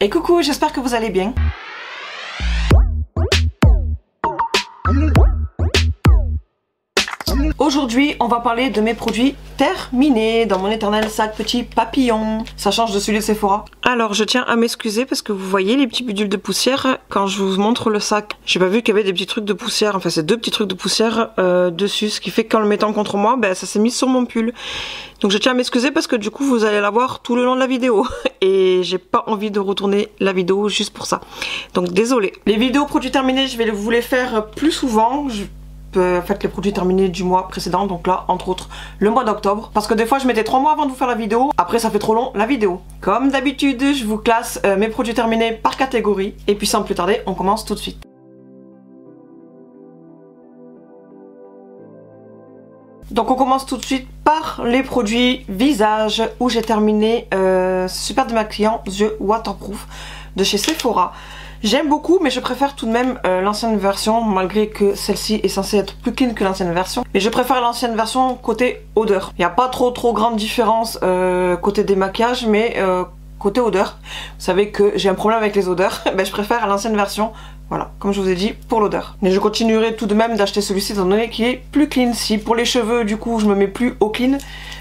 Et coucou, j'espère que vous allez bien. Aujourd'hui, on va parler de mes produits terminés dans mon éternel sac petit papillon. Ça change de celui de Sephora. Alors, je tiens à m'excuser parce que vous voyez les petits bidules de poussière quand je vous montre le sac. J'ai pas vu qu'il y avait des petits trucs de poussière, enfin c'est deux petits trucs de poussière dessus, ce qui fait qu'en le mettant contre moi, ben, ça s'est mis sur mon pull. Donc je tiens à m'excuser parce que du coup vous allez la voir tout le long de la vidéo et j'ai pas envie de retourner la vidéo juste pour ça. Donc désolé. Les vidéos produits terminés, je vais vous les faire plus souvent. En fait les produits terminés du mois précédent, donc là entre autres le mois d'octobre, parce que des fois je mettais 3 mois avant de vous faire la vidéo, après ça fait trop long la vidéo. Comme d'habitude je vous classe mes produits terminés par catégorie et puis sans plus tarder on commence tout de suite. Donc on commence tout de suite par les produits visage où j'ai terminé super démaquillant yeux waterproof de chez Sephora. J'aime beaucoup mais je préfère tout de même l'ancienne version malgré que celle-ci est censée être plus clean que l'ancienne version. Mais je préfère l'ancienne version côté odeur. Il n'y a pas trop grande différence côté démaquillage mais côté odeur. Vous savez que j'ai un problème avec les odeurs, ben, je préfère l'ancienne version. Voilà, comme je vous ai dit, pour l'odeur. Mais je continuerai tout de même d'acheter celui-ci étant donné qu'il est plus clean. Si pour les cheveux du coup je me mets plus au clean,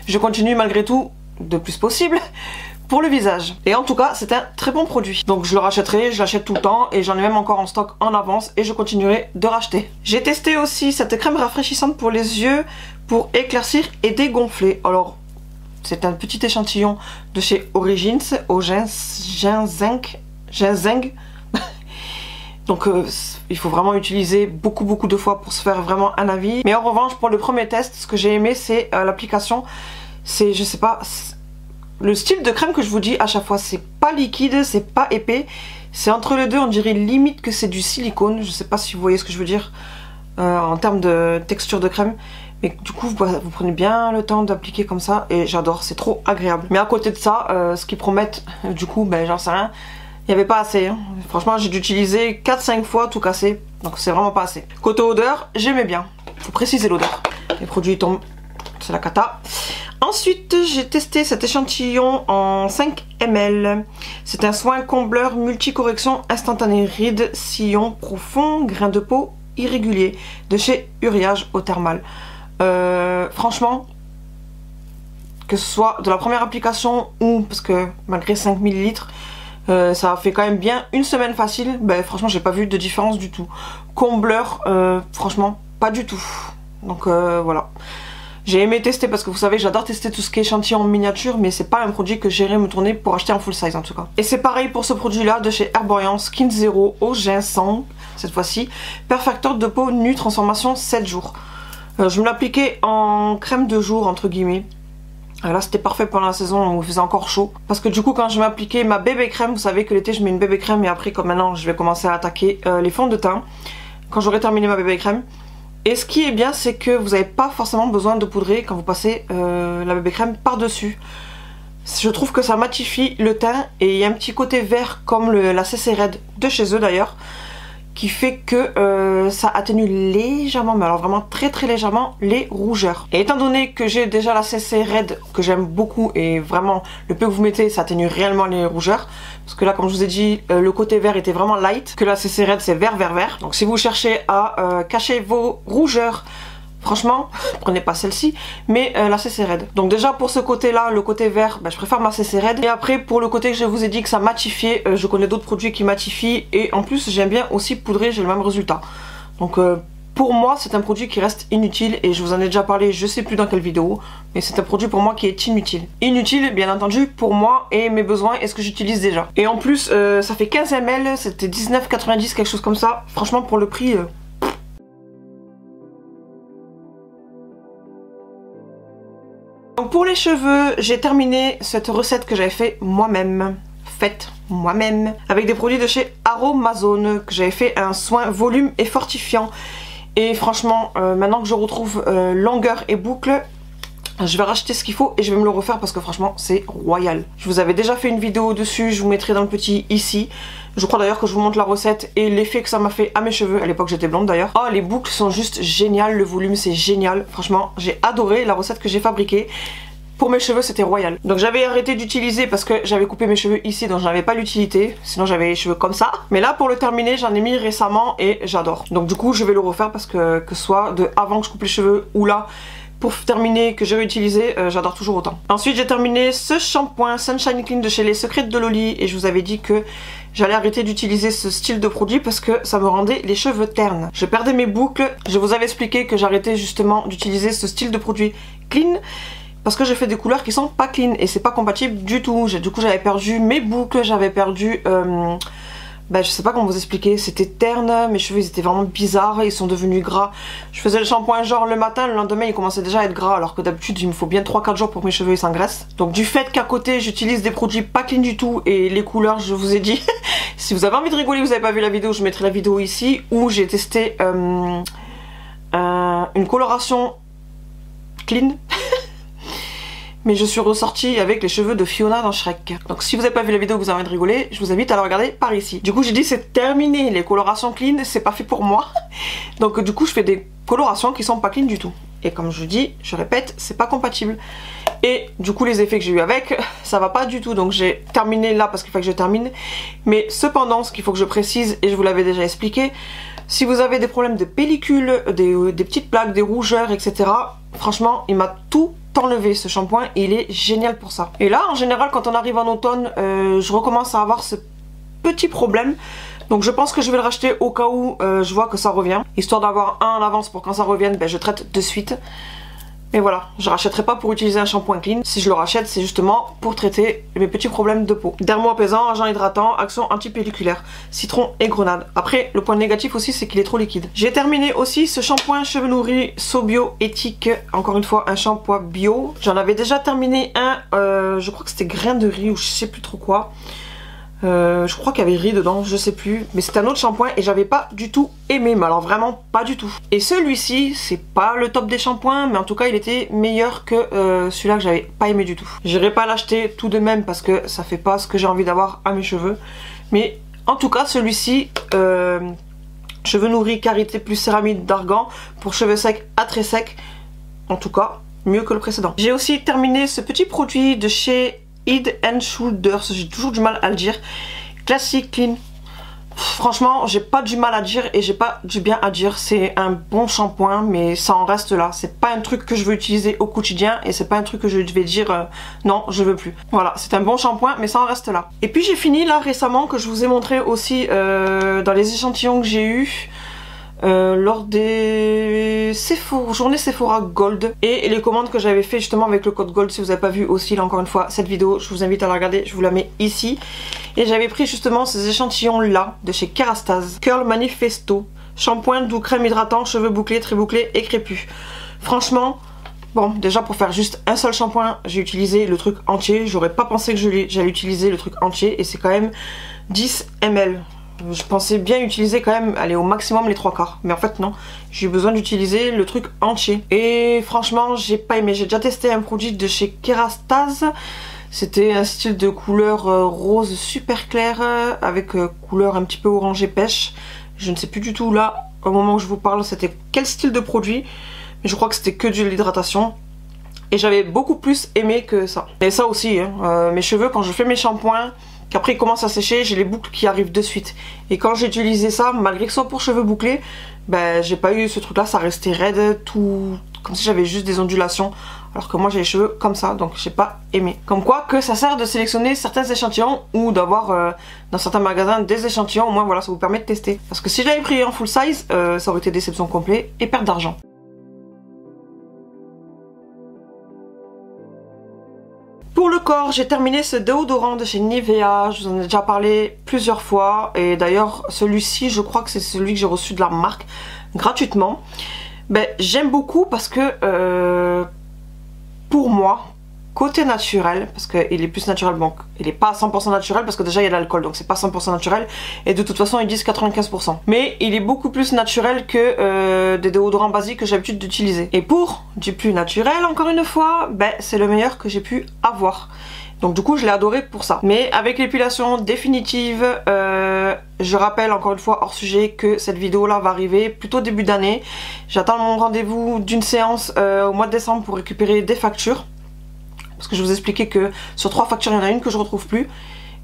je continue malgré tout le plus possible pour le visage. Et en tout cas c'est un très bon produit. Donc je le rachèterai, je l'achète tout le temps et j'en ai même encore en stock en avance et je continuerai de racheter. J'ai testé aussi cette crème rafraîchissante pour les yeux pour éclaircir et dégonfler. Alors c'est un petit échantillon de chez Origins au ginseng. Donc il faut vraiment utiliser beaucoup de fois pour se faire vraiment un avis. Mais en revanche pour le premier test, ce que j'ai aimé c'est l'application. C'est, je sais pas, le style de crème que je vous dis à chaque fois, c'est pas liquide, c'est pas épais. C'est entre les deux, on dirait limite que c'est du silicone. Je sais pas si vous voyez ce que je veux dire en termes de texture de crème. Mais du coup vous prenez bien le temps d'appliquer comme ça et j'adore, c'est trop agréable. Mais à côté de ça, ce qu'ils promettent, du coup ben j'en sais rien. Il n'y avait pas assez, hein. Franchement j'ai dû utiliser 4-5 fois tout casser, donc c'est vraiment pas assez. Côté odeur, j'aimais bien, faut préciser l'odeur. Les produits tombent, c'est la cata. Ensuite j'ai testé cet échantillon en 5 ml. C'est un soin combleur multicorrection instantané rides, sillon profond, grain de peau irrégulier de chez Uriage au thermal. Franchement, que ce soit de la première application ou parce que malgré 5 ml, ça a fait quand même bien une semaine facile. Ben, franchement j'ai pas vu de différence du tout. Combleur, franchement pas du tout. Donc voilà. J'ai aimé tester parce que vous savez j'adore tester tout ce qui est échantillon en miniature, mais c'est pas un produit que j'irai me tourner pour acheter en full size en tout cas. Et c'est pareil pour ce produit là de chez Herborian Skin Zero au ginseng cette fois-ci. Perfecteur de peau nue transformation 7 jours. Je me l'appliquais en crème de jour entre guillemets. Là c'était parfait pendant la saison où il faisait encore chaud. Parce que du coup quand je m'appliquais ma bébé crème, vous savez que l'été je mets une bébé crème et après comme maintenant je vais commencer à attaquer les fonds de teint. Quand j'aurai terminé ma bébé crème. Et ce qui est bien c'est que vous n'avez pas forcément besoin de poudrer quand vous passez la bébé crème par dessus. Je trouve que ça matifie le teint et il y a un petit côté vert comme la CC Red de chez eux d'ailleurs, qui fait que ça atténue légèrement, mais alors vraiment très légèrement les rougeurs. Et étant donné que j'ai déjà la CC Red que j'aime beaucoup et vraiment le peu que vous mettez ça atténue réellement les rougeurs, parce que là comme je vous ai dit le côté vert était vraiment light, que la CC Red c'est vert. Donc si vous cherchez à cacher vos rougeurs, franchement, prenez pas celle-ci, mais la CC Red. Donc déjà pour ce côté-là, le côté vert, je préfère ma CC Red. Et après pour le côté que je vous ai dit que ça matifiait, je connais d'autres produits qui matifient. Et en plus j'aime bien aussi poudrer, j'ai le même résultat. Donc pour moi c'est un produit qui reste inutile. Et je vous en ai déjà parlé, je sais plus dans quelle vidéo. Mais c'est un produit pour moi qui est inutile. Inutile bien entendu pour moi et mes besoins et ce que j'utilise déjà. Et en plus ça fait 15 ml, c'était 19,90 quelque chose comme ça. Franchement pour le prix... Donc pour les cheveux, j'ai terminé cette recette que j'avais fait moi-même. Avec des produits de chez Aromazone, que j'avais fait un soin volume et fortifiant. Et franchement, maintenant que je retrouve longueur et boucle, je vais racheter ce qu'il faut et je vais me le refaire parce que franchement c'est royal. Je vous avais déjà fait une vidéo dessus, je vous mettrai dans le petit ici. Je crois d'ailleurs que je vous montre la recette et l'effet que ça m'a fait à mes cheveux. À l'époque j'étais blonde d'ailleurs. Oh les boucles sont juste géniales, le volume c'est génial. Franchement j'ai adoré la recette que j'ai fabriquée. pour mes cheveux c'était royal. Donc j'avais arrêté d'utiliser parce que j'avais coupé mes cheveux ici, donc j'avais pas l'utilité, sinon j'avais les cheveux comme ça. Mais là pour le terminer j'en ai mis récemment et j'adore. Donc du coup je vais le refaire parce que ce soit de avant que je coupe les cheveux ou là pour terminer que j'ai réutilisé, j'adore toujours autant. Ensuite j'ai terminé ce shampoing Sunshine Clean de chez Les Secrets de Loli et je vous avais dit que j'allais arrêter d'utiliser ce style de produit parce que ça me rendait les cheveux ternes. Je perdais mes boucles, je vous avais expliqué que j'arrêtais justement d'utiliser ce style de produit clean parce que je fais des couleurs qui sont pas clean et c'est pas compatible du tout. Du coup j'avais perdu mes boucles, j'avais perdu... je sais pas comment vous expliquer, c'était terne, mes cheveux ils étaient vraiment bizarres, ils sont devenus gras. Je faisais le shampoing genre le matin, le lendemain ils commençaient déjà à être gras alors que d'habitude il me faut bien 3-4 jours pour que mes cheveux s'engraissent. Donc du fait qu'à côté j'utilise des produits pas clean du tout et les couleurs je vous ai dit, si vous avez envie de rigoler, vous avez pas vu la vidéo, je mettrai la vidéo ici où j'ai testé une coloration clean. Mais je suis ressortie avec les cheveux de Fiona dans Shrek. Donc si vous n'avez pas vu la vidéo que vous avez envie de rigoler, je vous invite à la regarder par ici. Du coup j'ai dit c'est terminé, les colorations clean, c'est pas fait pour moi. Donc du coup je fais des colorations qui sont pas clean du tout. Et comme je dis, je répète, c'est pas compatible. Et du coup les effets que j'ai eu avec, ça va pas du tout. Donc j'ai terminé là parce qu'il faut que je termine. Mais cependant, ce qu'il faut que je précise, et je vous l'avais déjà expliqué, si vous avez des problèmes de pellicule, des petites plaques, des rougeurs, etc. Franchement, il m'a tout enlevé ce shampoing et il est génial pour ça. Et là en général quand on arrive en automne je recommence à avoir ce petit problème, donc je pense que je vais le racheter au cas où je vois que ça revient, histoire d'avoir un en avance pour quand ça revienne je traite de suite. Mais voilà, je rachèterai pas pour utiliser un shampoing clean. Si je le rachète, c'est justement pour traiter mes petits problèmes de peau. Dermo-apaisant, agent hydratant, action anti-pelliculaire, citron et grenade. Après, le point négatif aussi, c'est qu'il est trop liquide. J'ai terminé aussi ce shampoing cheveux nourris Sobio éthique. Encore une fois, un shampoing bio. J'en avais déjà terminé un, je crois que c'était grain de riz ou je sais plus trop quoi. Je crois qu'il y avait riz dedans, je sais plus. Mais c'est un autre shampoing et j'avais pas du tout aimé. Mais alors vraiment pas du tout. Et celui-ci, c'est pas le top des shampoings. Mais en tout cas, il était meilleur que celui-là que j'avais pas aimé du tout. J'irai pas l'acheter tout de même parce que ça fait pas ce que j'ai envie d'avoir à mes cheveux. Mais en tout cas, celui-ci, cheveux nourris, karité plus céramide d'argan pour cheveux secs à très secs. En tout cas, mieux que le précédent. J'ai aussi terminé ce petit produit de chez Head and Shoulders, j'ai toujours du mal à le dire. Classic Clean. Franchement, j'ai pas du mal à dire et j'ai pas du bien à dire. C'est un bon shampoing, mais ça en reste là. C'est pas un truc que je veux utiliser au quotidien et c'est pas un truc que je vais dire non, je veux plus. Voilà, c'est un bon shampoing, mais ça en reste là. Et puis j'ai fini là récemment, que je vous ai montré aussi dans les échantillons que j'ai eu. Lors des journées Sephora Gold et les commandes que j'avais fait justement avec le code Gold. Si vous n'avez pas vu aussi là encore une fois cette vidéo, je vous invite à la regarder, je vous la mets ici. Et j'avais pris justement ces échantillons là de chez Kerastase Curl Manifesto, shampoing doux crème hydratant, cheveux bouclés, très bouclés et crépus. Franchement, bon, déjà pour faire juste un seul shampoing, j'ai utilisé le truc entier. J'aurais pas pensé que j'allais utiliser le truc entier et c'est quand même 10 ml. Je pensais bien utiliser quand même, aller au maximum les 3/4. Mais en fait non, j'ai eu besoin d'utiliser le truc entier. Et franchement, j'ai pas aimé. J'ai déjà testé un produit de chez Kerastase. C'était un style de couleur rose super clair avec couleur un petit peu orangé pêche. Je ne sais plus du tout là, au moment où je vous parle, c'était quel style de produit. Mais je crois que c'était que de l'hydratation. Et j'avais beaucoup plus aimé que ça. Et ça aussi, hein, mes cheveux, quand je fais mes shampoings, qu'après ils commencent à sécher, j'ai les boucles qui arrivent de suite. Et quand j'ai utilisé ça, malgré que ce soit pour cheveux bouclés, ben j'ai pas eu ce truc là, ça restait raide, tout comme si j'avais juste des ondulations. Alors que moi j'ai les cheveux comme ça, donc j'ai pas aimé. Comme quoi que ça sert de sélectionner certains échantillons ou d'avoir dans certains magasins des échantillons, au moins voilà, ça vous permet de tester. Parce que si j'avais pris en full size, ça aurait été déception complète et perte d'argent. Pour le corps, j'ai terminé ce déodorant de chez Nivea, je vous en ai déjà parlé plusieurs fois et d'ailleurs celui-ci je crois que c'est celui que j'ai reçu de la marque gratuitement. Ben, j'aime beaucoup parce que pour moi, côté naturel, parce qu'il est plus naturel, bon il est pas à 100% naturel parce que déjà il y a de l'alcool donc c'est pas 100% naturel et de toute façon ils disent 95%, mais il est beaucoup plus naturel que des déodorants basiques que j'ai l'habitude d'utiliser. Et pour du plus naturel, encore une fois, ben c'est le meilleur que j'ai pu avoir. Donc du coup je l'ai adoré pour ça. Mais avec l'épilation définitive, je rappelle encore une fois hors sujet que cette vidéo là va arriver plutôt début d'année. J'attends mon rendez-vous d'une séance au mois de décembre pour récupérer des factures. parce que je vous expliquais que sur 3 factures il y en a une que je retrouve plus.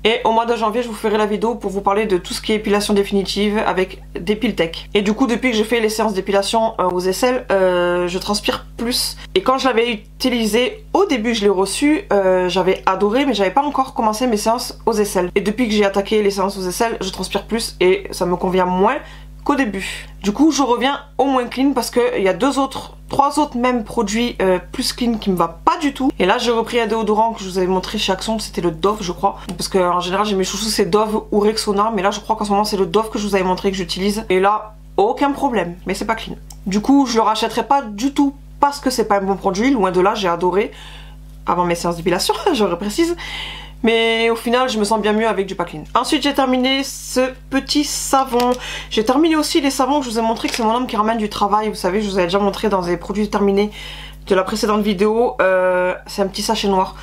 Et au mois de janvier, je vous ferai la vidéo pour vous parler de tout ce qui est épilation définitive avec Depiltech. Et du coup, depuis que j'ai fait les séances d'épilation aux aisselles, je transpire plus. Et quand je l'avais utilisé, au début je l'ai reçu, j'avais adoré, mais j'avais pas encore commencé mes séances aux aisselles. Et depuis que j'ai attaqué les séances aux aisselles, je transpire plus et ça me convient moins qu'au début. Du coup, je reviens au moins clean parce qu'il y a 3 autres mêmes produits plus clean qui me va pas du tout. Et là j'ai repris un déodorant que je vous avais montré chez Action, c'était le Dove je crois. Parce que en général j'ai mes chouchous c'est Dove ou Rexona, mais là je crois qu'en ce moment c'est le Dove que je vous avais montré que j'utilise. Et là aucun problème, mais c'est pas clean. Du coup je le rachèterai pas du tout parce que c'est pas un bon produit, loin de là, j'ai adoré avant mes séances d'épilation, je reprécise. Mais au final je me sens bien mieux avec du pas clean. Ensuite j'ai terminé ce petit savon. J'ai terminé aussi les savons que je vous ai montré, que c'est mon homme qui ramène du travail. Vous savez, je vous avais déjà montré dans des produits terminés de la précédente vidéo. C'est un petit sachet noir.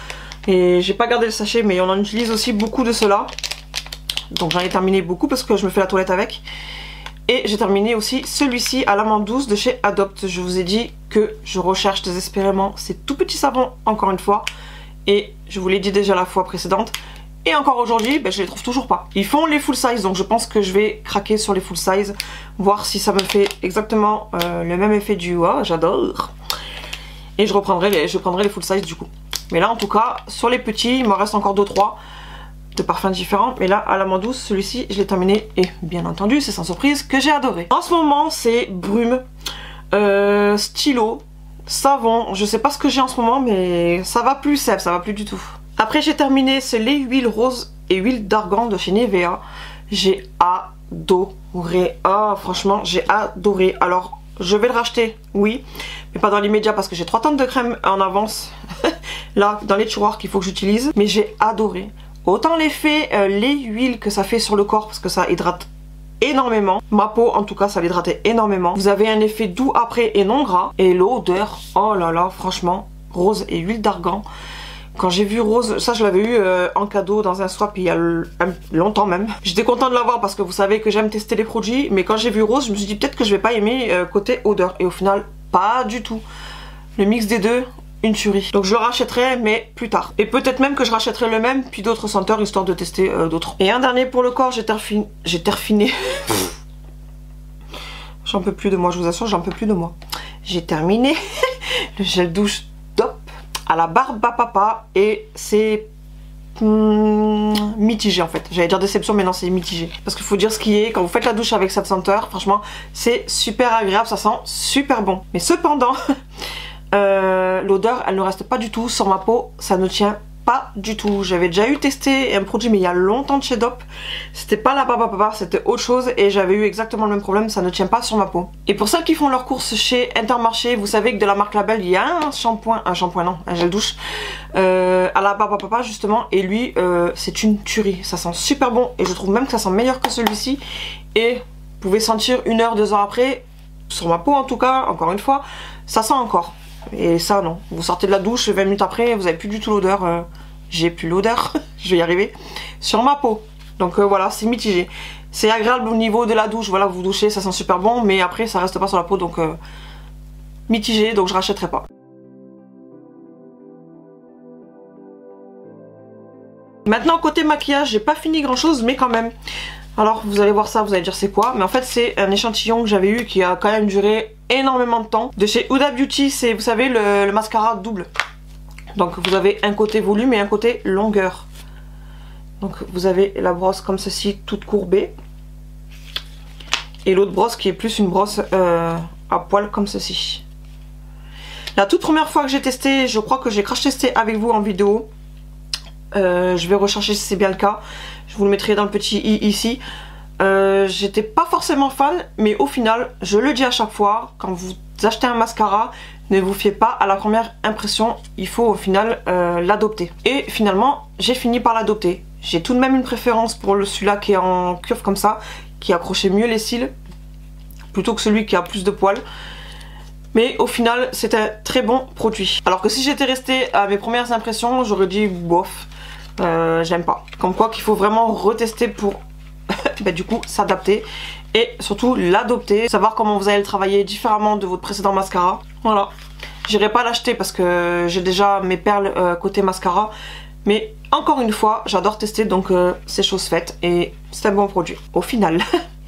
Et j'ai pas gardé le sachet, mais on en utilise aussi beaucoup de cela. Donc j'en ai terminé beaucoup parce que je me fais la toilette avec. Et j'ai terminé aussi celui-ci à l'amande douce de chez Adopt. Je vous ai dit que je recherche désespérément ces tout petits savons encore une fois. Et je vous l'ai dit déjà la fois précédente. Et encore aujourd'hui, je les trouve toujours pas. Ils font les full size, donc je pense que je vais craquer sur les full size. Voir si ça me fait exactement le même effet du « oh, j'adore ». Et je prendrai les full size du coup. Mais là en tout cas, sur les petits, il m'en reste encore 2-3 de parfums différents. Mais là, à l'amande douce, celui-ci, je l'ai terminé. Et bien entendu, c'est sans surprise que j'ai adoré. En ce moment, c'est brume, stylo, savon, je sais pas ce que j'ai en ce moment, mais ça va plus, ça va plus du tout. Après j'ai terminé, c'est les huiles roses et huile d'argan de chez Nivea. J'ai adoré, franchement j'ai adoré. Alors je vais le racheter, oui, mais pas dans l'immédiat parce que j'ai 3 tonnes de crème en avance là dans les tiroirs qu'il faut que j'utilise. Mais j'ai adoré, autant l'effet, les huiles que ça fait sur le corps parce que ça hydrate énormément. Ma peau en tout cas ça l'hydratait énormément. Vous avez un effet doux après et non gras. Et l'odeur, oh là là, franchement, rose et huile d'argan. Quand j'ai vu rose, ça je l'avais eu en cadeau dans un swap il y a longtemps même. J'étais contente de l'avoir parce que vous savez que j'aime tester les produits. Mais quand j'ai vu rose, je me suis dit peut-être que je vais pas aimer côté odeur. Et au final, pas du tout. Le mix des deux, une tuerie. Donc je le rachèterai mais plus tard. Et peut-être même que je rachèterai le même puis d'autres senteurs histoire de tester d'autres. Et un dernier pour le corps, j'ai terminé. J'en peux plus de moi, je vous assure, j'en peux plus de moi. J'ai terminé le gel douche top à la barbe à papa et c'est mitigé en fait. J'allais dire déception mais non, c'est mitigé. Parce qu'il faut dire ce qui est, quand vous faites la douche avec cette senteur, franchement c'est super agréable, ça sent super bon. Mais cependant l'odeur elle ne reste pas du tout sur ma peau, ça ne tient pas du tout. J'avais déjà eu testé un produit mais il y a longtemps de chez Dop, c'était pas la barbe à papa, c'était autre chose et j'avais eu exactement le même problème, ça ne tient pas sur ma peau. Et pour celles qui font leurs courses chez Intermarché, vous savez que de la marque Label il y a un gel douche à la barbe à papa justement et lui c'est une tuerie, ça sent super bon et je trouve même que ça sent meilleur que celui-ci. Et vous pouvez sentir 1 heure, 2 heures après, sur ma peau en tout cas, encore une fois, ça sent encore. Et ça non, vous sortez de la douche 20 minutes après, vous avez plus du tout l'odeur, j'ai plus l'odeur, je vais y arriver, sur ma peau. Donc voilà, c'est mitigé. C'est agréable au niveau de la douche, voilà, vous douchez, ça sent super bon, mais après ça reste pas sur la peau, donc mitigé, donc je rachèterai pas. Maintenant côté maquillage, j'ai pas fini grand chose, mais quand même. Alors vous allez voir ça, vous allez dire c'est quoi, mais en fait c'est un échantillon que j'avais eu qui a quand même duré énormément de temps. De chez Huda Beauty, c'est vous savez le mascara double. Donc vous avez un côté volume et un côté longueur. Donc vous avez la brosse comme ceci, toute courbée. Et l'autre brosse qui est plus une brosse à poil comme ceci. La toute première fois que j'ai testé, je crois que j'ai crash testé avec vous en vidéo. Je vais rechercher si c'est bien le cas. Je vous le mettrai dans le petit i ici. J'étais pas forcément fan, mais au final, je le dis à chaque fois, quand vous achetez un mascara, ne vous fiez pas à la première impression, il faut au final l'adopter. Et finalement, j'ai fini par l'adopter. J'ai tout de même une préférence pour celui-là qui est en curve comme ça, qui accrochait mieux les cils, plutôt que celui qui a plus de poils. Mais au final, c'est un très bon produit. Alors que si j'étais restée à mes premières impressions, j'aurais dit bof, j'aime pas. Comme quoi qu'il faut vraiment retester pour du coup s'adapter et surtout l'adopter, savoir comment vous allez le travailler différemment de votre précédent mascara. Voilà, J'irai pas l'acheter parce que j'ai déjà mes perles côté mascara. Mais encore une fois, j'adore tester, donc c'est chose faite. Et c'est un bon produit, au final.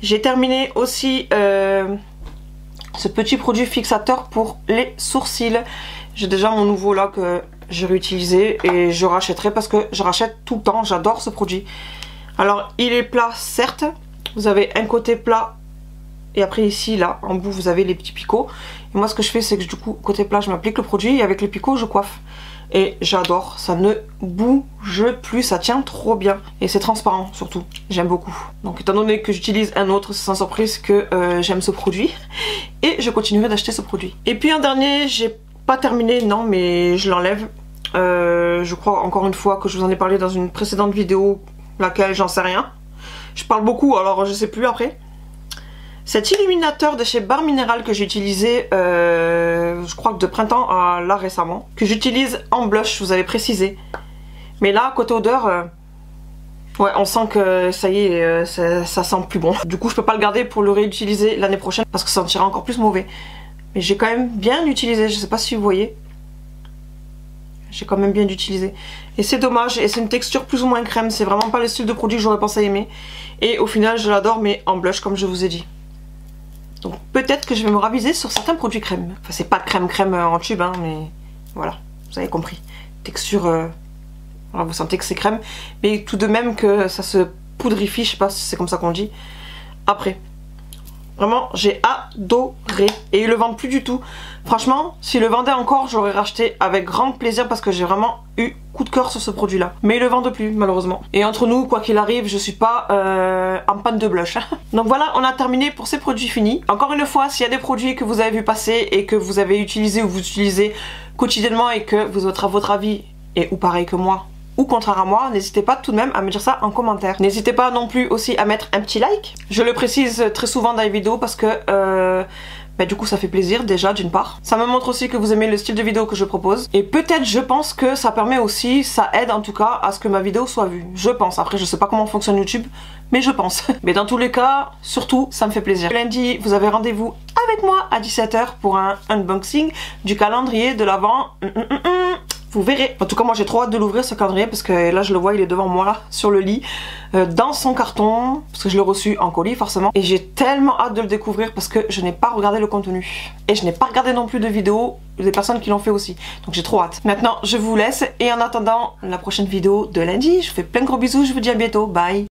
J'ai terminé aussi ce petit produit fixateur pour les sourcils. J'ai déjà mon nouveau là que j'ai réutilisé et je rachèterai parce que je rachète tout le temps. J'adore ce produit. Alors, il est plat, certes. Vous avez un côté plat. Et après ici, là, en bout, vous avez les petits picots. Et moi, ce que je fais, c'est que du coup, côté plat, je m'applique le produit. Et avec les picots, je coiffe. Et j'adore. Ça ne bouge plus. Ça tient trop bien. Et c'est transparent, surtout. J'aime beaucoup. Donc, étant donné que j'utilise un autre, c'est sans surprise que j'aime ce produit. Et je continuerai d'acheter ce produit. Et puis, un dernier, j'ai pas terminé, non, mais je l'enlève. Je crois, encore une fois, que je vous en ai parlé dans une précédente vidéo. Laquelle, j'en sais rien. Je parle beaucoup, alors je sais plus après. Cet illuminateur de chez Barre Minéral que j'ai utilisé, je crois que de printemps à là récemment, que j'utilise en blush, je vous avais précisé. Mais là, côté odeur, ouais, on sent que ça y est, ça sent plus bon. Du coup, je peux pas le garder pour le réutiliser l'année prochaine parce que ça sentira encore plus mauvais. Mais j'ai quand même bien utilisé, je sais pas si vous voyez. J'ai quand même bien utilisé. Et c'est dommage, et c'est une texture plus ou moins crème, c'est vraiment pas le style de produit que j'aurais pensé aimer. Et au final, je l'adore, mais en blush, comme je vous ai dit. Donc peut-être que je vais me raviser sur certains produits crème. Enfin, c'est pas crème en tube, hein, mais voilà, vous avez compris. Texture, voilà, vous sentez que c'est crème, mais tout de même que ça se poudrifie, je sais pas si c'est comme ça qu'on dit, après. Vraiment, j'ai adoré. Et ils le vendent plus du tout. Franchement, s'ils le vendaient encore, j'aurais racheté avec grand plaisir parce que j'ai vraiment eu coup de cœur sur ce produit-là. Mais ils le vendent plus, malheureusement. Et entre nous, quoi qu'il arrive, je suis pas en panne de blush. Donc voilà, on a terminé pour ces produits finis. Encore une fois, s'il y a des produits que vous avez vu passer et que vous avez utilisé ou vous utilisez quotidiennement et que vous êtes à votre avis, et ou pareil que moi, ou contraire à moi, n'hésitez pas tout de même à me dire ça en commentaire. N'hésitez pas non plus aussi à mettre un petit like. Je le précise très souvent dans les vidéos parce que du coup ça fait plaisir déjà d'une part. Ça me montre aussi que vous aimez le style de vidéo que je propose. Et peut-être je pense que ça permet aussi, ça aide en tout cas à ce que ma vidéo soit vue. Je pense, après je sais pas comment fonctionne YouTube, mais je pense. Mais dans tous les cas, surtout ça me fait plaisir. Lundi, vous avez rendez-vous avec moi à 17 h pour un unboxing du calendrier de l'Avent. Vous verrez. En tout cas, moi j'ai trop hâte de l'ouvrir ce calendrier parce que là je le vois, il est devant moi là, sur le lit, dans son carton, parce que je l'ai reçu en colis forcément. Et j'ai tellement hâte de le découvrir parce que je n'ai pas regardé le contenu. Et je n'ai pas regardé non plus de vidéos des personnes qui l'ont fait aussi. Donc j'ai trop hâte. Maintenant, je vous laisse et en attendant la prochaine vidéo de lundi, je vous fais plein de gros bisous, je vous dis à bientôt. Bye.